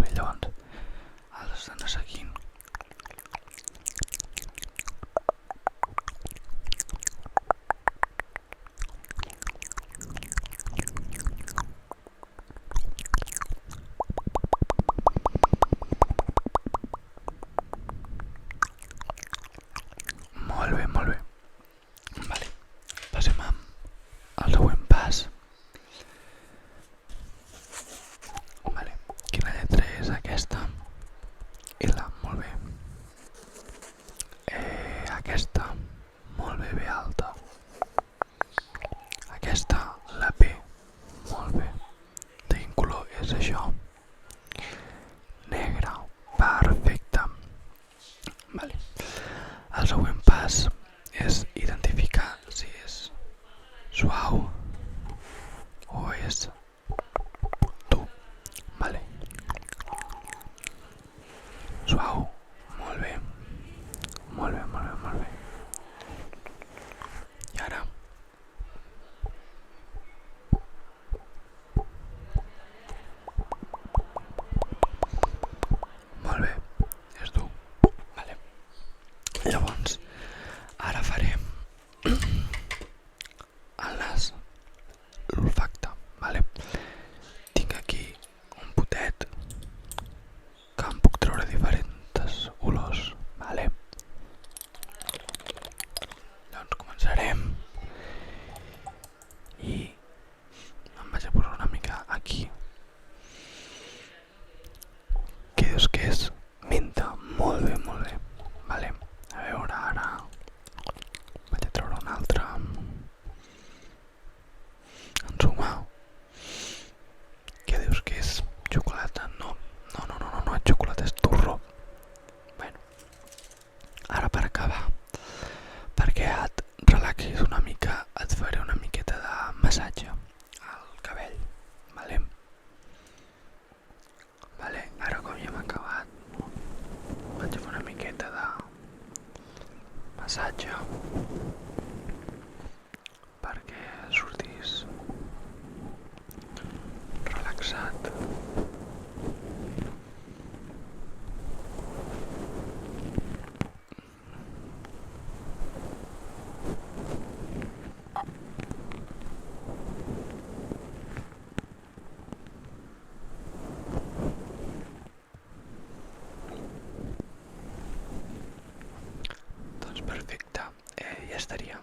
molt bé, llavors has d'anar seguint. Molt bé, molt bé. Vale. Passem al següent pas. Vale. Quina lletra és aquesta? L, molt bé. Aquesta, molt bé, B alta. Aquesta, la P, molt bé. De quin color és això? Negre, perfecte. Vale. El següent pas és identificar si és suau o és dur. Vale. Suau, molt bé. Molt bé, molt bé, molt bé. I ara? Molt bé, és dur. Vale. Llavors, ara farem el nas, l'olfacte, vale? Tinc aquí un potet que em puc treure diferents olors, vale? Doncs començarem i em vaig a posar una mica aquí. Què dius que és? Menta, molt bé, molt bé. Vale, a veure ara. Vaig a treure un altre. Ensuma. Què dius que és? Xocolata? No, no és xocolata, és torró. Bueno, ara per acabar, perquè et relaxis una mica, et faré una miqueta de massatge al cabell, vale? Vale, ara com ja hem acabat, vaig a fer una miqueta de massatge perquè surtis relaxat. Doncs perfecte, ja estaria.